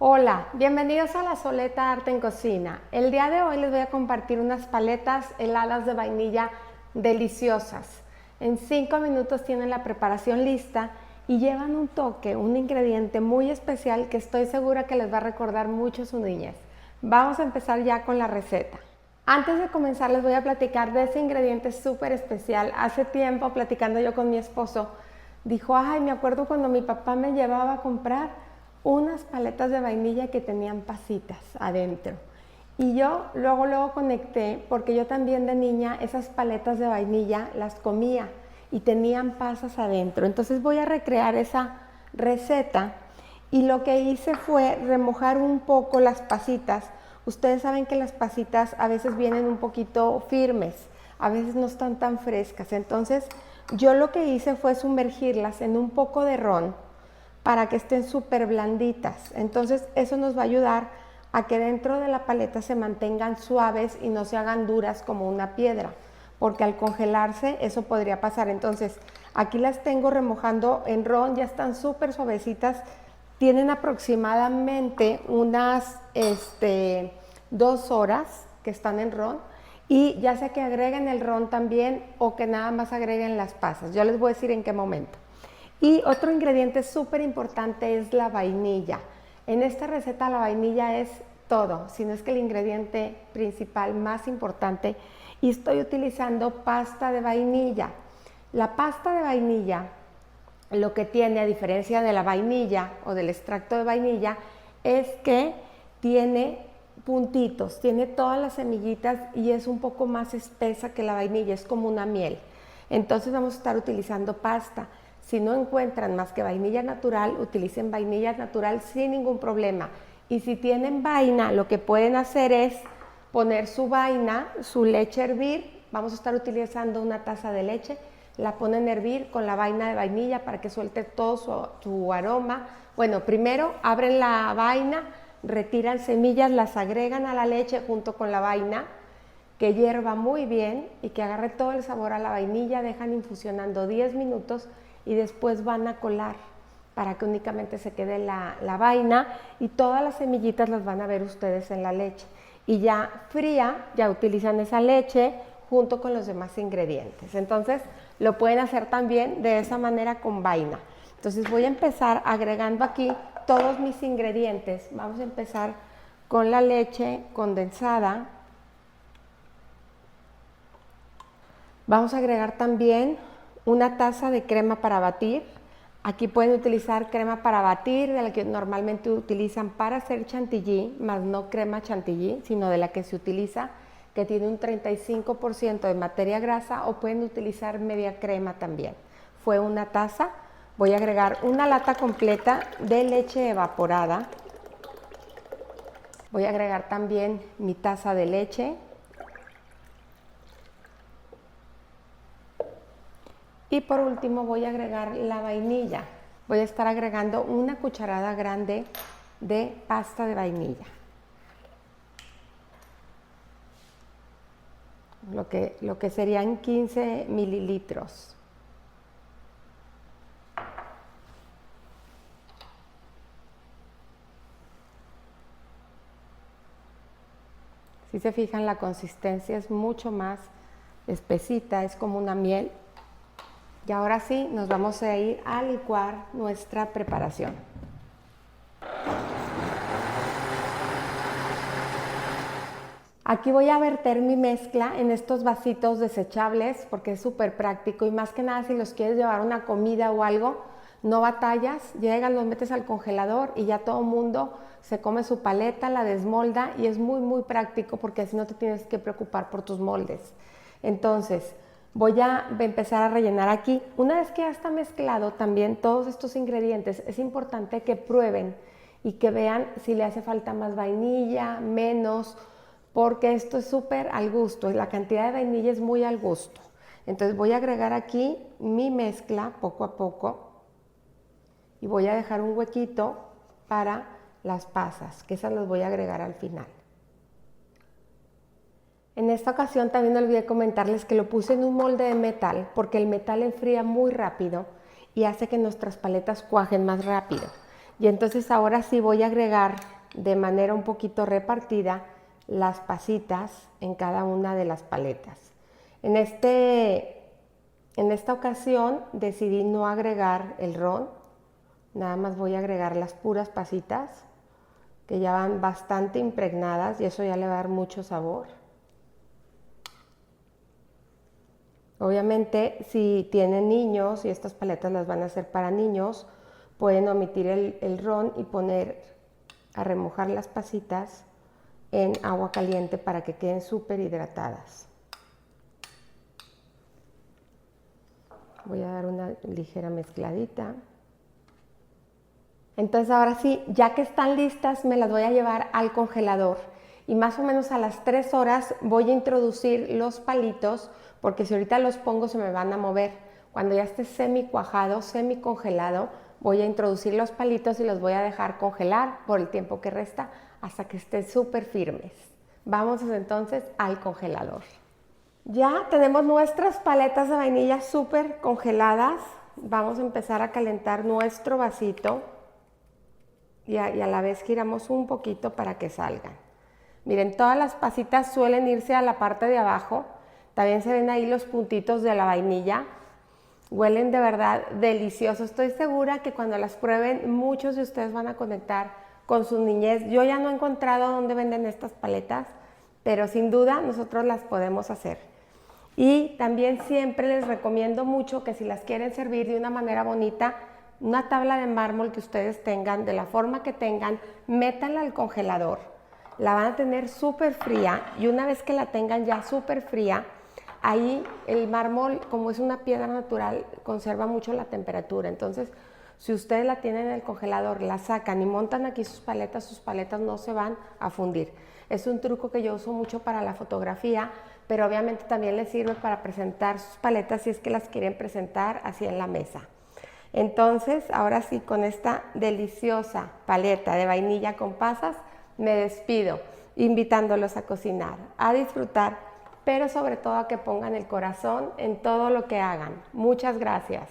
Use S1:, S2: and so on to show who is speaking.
S1: Hola, bienvenidos a La Soleta Arte en Cocina. El día de hoy les voy a compartir unas paletas heladas de vainilla deliciosas. En 5 minutos tienen la preparación lista y llevan un toque, un ingrediente muy especial que estoy segura que les va a recordar mucho su niñez. Vamos a empezar ya con la receta. Antes de comenzar les voy a platicar de ese ingrediente súper especial. Hace tiempo, platicando yo con mi esposo, dijo, ay, me acuerdo cuando mi papá me llevaba a comprar unas paletas de vainilla que tenían pasitas adentro. Y yo luego conecté, porque yo también de niña esas paletas de vainilla las comía y tenían pasas adentro. Entonces voy a recrear esa receta y lo que hice fue remojar un poco las pasitas. Ustedes saben que las pasitas a veces vienen un poquito firmes, a veces no están tan frescas. Entonces yo lo que hice fue sumergirlas en un poco de ron para que estén súper blanditas. Entonces eso nos va a ayudar a que dentro de la paleta se mantengan suaves y no se hagan duras como una piedra, porque al congelarse eso podría pasar. Entonces aquí las tengo remojando en ron, ya están súper suavecitas, tienen aproximadamente unas 2 horas que están en ron, y ya sea que agreguen el ron también o que nada más agreguen las pasas. Yo les voy a decir en qué momento. Y otro ingrediente súper importante es la vainilla. En esta receta la vainilla es todo, si no es que el ingrediente principal más importante, y estoy utilizando pasta de vainilla. La pasta de vainilla lo que tiene, a diferencia de la vainilla o del extracto de vainilla, es que tiene puntitos, tiene todas las semillitas y es un poco más espesa que la vainilla, es como una miel. Entonces vamos a estar utilizando pasta. Si no encuentran más que vainilla natural, utilicen vainilla natural sin ningún problema. Y si tienen vaina, lo que pueden hacer es poner su vaina, su leche a hervir. Vamos a estar utilizando una taza de leche. La ponen a hervir con la vaina de vainilla para que suelte todo su aroma. Bueno, primero abren la vaina, retiran semillas, las agregan a la leche junto con la vaina, que hierva muy bien y que agarre todo el sabor a la vainilla. Dejan infusionando 10 minutos y después van a colar para que únicamente se quede la vaina, y todas las semillitas las van a ver ustedes en la leche. Y ya fría, ya utilizan esa leche junto con los demás ingredientes. Entonces lo pueden hacer también de esa manera con vaina. Entonces voy a empezar agregando aquí todos mis ingredientes. Vamos a empezar con la leche condensada. Vamos a agregar también una taza de crema para batir. Aquí pueden utilizar crema para batir de la que normalmente utilizan para hacer chantilly, más no crema chantilly, sino de la que se utiliza, que tiene un 35% de materia grasa, o pueden utilizar media crema también. Fue una taza. Voy a agregar una lata completa de leche evaporada. Voy a agregar también mi taza de leche. Y por último voy a agregar la vainilla. Voy a estar agregando una cucharada grande de pasta de vainilla. Lo que serían 15 mililitros. Si se fijan, la consistencia es mucho más espesita, es como una miel. Y ahora sí, nos vamos a ir a licuar nuestra preparación. Aquí voy a verter mi mezcla en estos vasitos desechables porque es súper práctico, y más que nada si los quieres llevar a una comida o algo, no batallas, llegas, los metes al congelador y ya todo el mundo se come su paleta, la desmolda, y es muy práctico porque así no te tienes que preocupar por tus moldes. Entonces voy a empezar a rellenar aquí. Una vez que ya está mezclado también todos estos ingredientes, es importante que prueben y que vean si le hace falta más vainilla, menos, porque esto es súper al gusto, y la cantidad de vainilla es muy al gusto. Entonces voy a agregar aquí mi mezcla poco a poco y voy a dejar un huequito para las pasas, que esas las voy a agregar al final. En esta ocasión también olvidé comentarles que lo puse en un molde de metal porque el metal enfría muy rápido y hace que nuestras paletas cuajen más rápido. Y entonces ahora sí voy a agregar de manera un poquito repartida las pasitas en cada una de las paletas. En esta ocasión decidí no agregar el ron, nada más voy a agregar las puras pasitas que ya van bastante impregnadas y eso ya le va a dar mucho sabor. Obviamente, si tienen niños y estas paletas las van a hacer para niños, pueden omitir el ron y poner a remojar las pasitas en agua caliente para que queden súper hidratadas. Voy a dar una ligera mezcladita. Entonces ahora sí, ya que están listas, me las voy a llevar al congelador. Y más o menos a las 3 horas voy a introducir los palitos, porque si ahorita los pongo se me van a mover. Cuando ya esté semi cuajado, semi congelado, voy a introducir los palitos y los voy a dejar congelar por el tiempo que resta hasta que estén súper firmes. Vamos entonces al congelador. Ya tenemos nuestras paletas de vainilla súper congeladas. Vamos a empezar a calentar nuestro vasito y a la vez giramos un poquito para que salgan. Miren, todas las pasitas suelen irse a la parte de abajo. También se ven ahí los puntitos de la vainilla. Huelen de verdad delicioso. Estoy segura que cuando las prueben, muchos de ustedes van a conectar con su niñez. Yo ya no he encontrado dónde venden estas paletas, pero sin duda nosotros las podemos hacer. Y también siempre les recomiendo mucho que si las quieren servir de una manera bonita, una tabla de mármol que ustedes tengan, de la forma que tengan, métanla al congelador. La van a tener súper fría y una vez que la tengan ya súper fría, ahí el mármol, como es una piedra natural, conserva mucho la temperatura. Entonces, si ustedes la tienen en el congelador, la sacan y montan aquí sus paletas no se van a fundir. Es un truco que yo uso mucho para la fotografía, pero obviamente también les sirve para presentar sus paletas si es que las quieren presentar así en la mesa. Entonces, ahora sí, con esta deliciosa paleta de vainilla con pasas, me despido, invitándolos a cocinar, a disfrutar, pero sobre todo a que pongan el corazón en todo lo que hagan. Muchas gracias.